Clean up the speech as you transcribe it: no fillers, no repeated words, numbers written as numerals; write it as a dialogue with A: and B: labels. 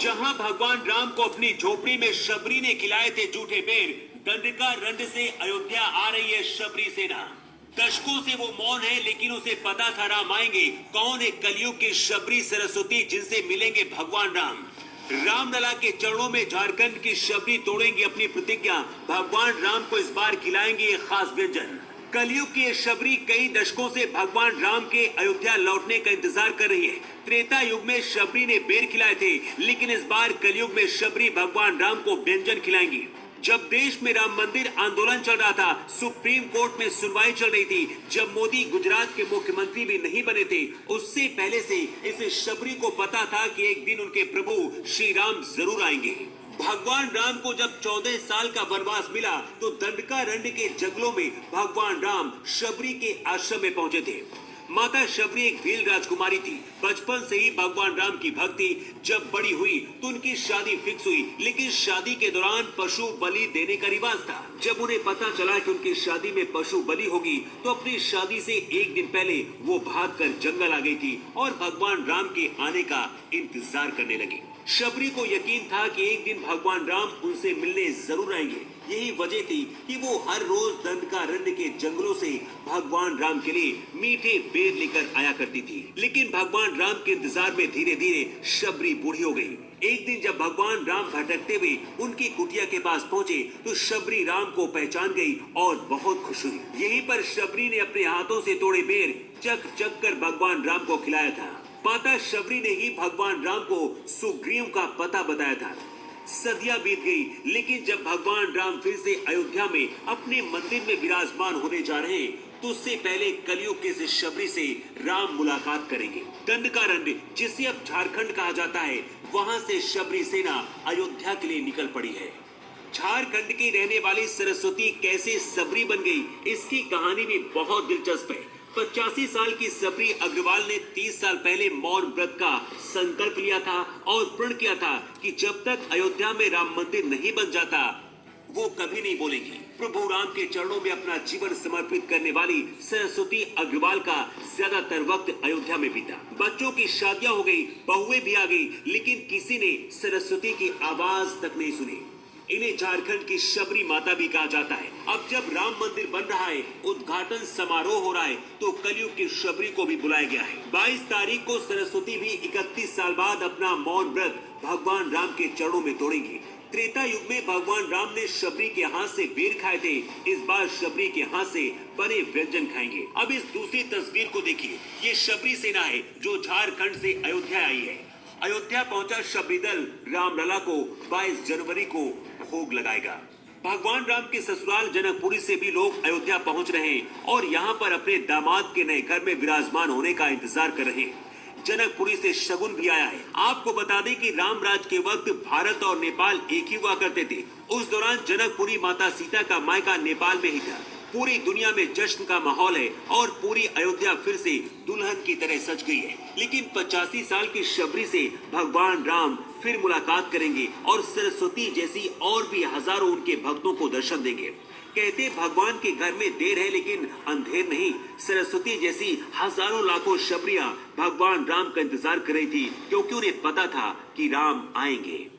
A: जहां भगवान राम को अपनी झोपड़ी में शबरी ने खिलाए थे जूठे बेर, दंडका रंड से अयोध्या आ रही है शबरी सेना। दशकों से वो मौन है, लेकिन उसे पता था राम आएंगे। कौन है कलयुग की शबरी सरस्वती जिनसे मिलेंगे भगवान राम? रामलला के चरणों में झारखंड की शबरी तोड़ेंगी अपनी प्रतिज्ञा। भगवान राम को इस बार खिलाएंगे ये खास व्यंजन। कलयुग की ये शबरी कई दशकों से भगवान राम के अयोध्या लौटने का इंतजार कर रही है। त्रेता युग में शबरी ने बेर खिलाए थे, लेकिन इस बार कलयुग में शबरी भगवान राम को व्यंजन खिलाएंगी। जब देश में राम मंदिर आंदोलन चल रहा था, सुप्रीम कोर्ट में सुनवाई चल रही थी, जब मोदी गुजरात के मुख्यमंत्री भी नहीं बने थे, उससे पहले से इस शबरी को पता था कि एक दिन उनके प्रभु श्री राम जरूर आएंगे। भगवान राम को जब 14 साल का वनवास मिला, तो दंडका रंड के जंगलों में भगवान राम शबरी के आश्रम में पहुंचे थे। माता शबरी एक भील राजकुमारी थी। बचपन से ही भगवान राम की भक्ति। जब बड़ी हुई तो उनकी शादी फिक्स हुई, लेकिन शादी के दौरान पशु बलि देने का रिवाज था। जब उन्हें पता चला कि उनकी शादी में पशु बलि होगी, तो अपनी शादी से एक दिन पहले वो भागकर जंगल आ गई थी और भगवान राम के आने का इंतजार करने लगी। शबरी को यकीन था कि एक दिन भगवान राम उनसे मिलने जरूर आएंगे। यही वजह थी कि वो हर रोज दंडकारण्य के जंगलों से भगवान राम के लिए मीठे बेर लेकर आया करती थी। लेकिन भगवान राम के इंतजार में धीरे धीरे शबरी बूढ़ी हो गई। एक दिन जब भगवान राम भटकते हुए उनकी कुटिया के पास पहुंचे, तो शबरी राम को पहचान गई और बहुत खुश हुई। यहीं पर शबरी ने अपने हाथों से तोड़े बेर चख चख कर भगवान राम को खिलाया था। माता शबरी ने ही भगवान राम को सुग्रीव का पता बताया था। सदियां बीत गई, लेकिन जब भगवान राम फिर से अयोध्या में अपने मंदिर में विराजमान होने जा रहे हैं, तो उससे पहले कलयुग के इस शबरी से राम मुलाकात करेंगे। दंडकारण्य, जिसे अब झारखंड कहा जाता है, वहां से शबरी सेना अयोध्या के लिए निकल पड़ी है। झारखंड की रहने वाली सरस्वती कैसे सबरी बन गई, इसकी कहानी भी बहुत दिलचस्प है। 85 साल की सबरी अग्रवाल ने 30 साल पहले मौन व्रत का संकल्प लिया था और प्रण किया था कि जब तक अयोध्या में राम मंदिर नहीं बन जाता, वो कभी नहीं बोलेंगी। प्रभु राम के चरणों में अपना जीवन समर्पित करने वाली सरस्वती अग्रवाल का ज्यादातर वक्त अयोध्या में बीता। बच्चों की शादियां हो गई, बहुएं भी आ गई, लेकिन किसी ने सरस्वती की आवाज तक नहीं सुनी। इन्हें झारखंड की शबरी माता भी कहा जाता है। अब जब राम मंदिर बन रहा है, उद्घाटन समारोह हो रहा है, तो कलयुग की शबरी को भी बुलाया गया है। 22 तारीख को सरस्वती भी 31 साल बाद अपना मौन व्रत भगवान राम के चरणों में तोड़ेंगी। त्रेता युग में भगवान राम ने शबरी के हाथ से बेर खाए थे, इस बार शबरी के हाथ से बने व्यंजन खाएंगे। अब इस दूसरी तस्वीर को देखिए, ये शबरी सेना है जो झारखंड से अयोध्या आई है। अयोध्या पहुंचा शबरी दल रामलला को 22 जनवरी को भोग लगाएगा। भगवान राम के ससुराल जनकपुरी से भी लोग अयोध्या पहुंच रहे हैं और यहाँ पर अपने दामाद के नए घर में विराजमान होने का इंतजार कर रहे हैं। जनकपुरी से शगुन भी आया है। आपको बता दें कि रामराज के वक्त भारत और नेपाल एक ही हुआ करते थे। उस दौरान जनकपुरी माता सीता का मायका नेपाल में ही था। पूरी दुनिया में जश्न का माहौल है और पूरी अयोध्या फिर से दुल्हन की तरह सज गई है। लेकिन 85 साल की शबरी से भगवान राम फिर मुलाकात करेंगे और सरस्वती जैसी और भी हजारों उनके भक्तों को दर्शन देंगे। कहते भगवान के घर में देर है, लेकिन अंधेर नहीं। सरस्वती जैसी हजारों लाखों शबरियां भगवान राम का इंतजार कर रही थी, क्योंकि उन्हें पता था कि राम आएंगे।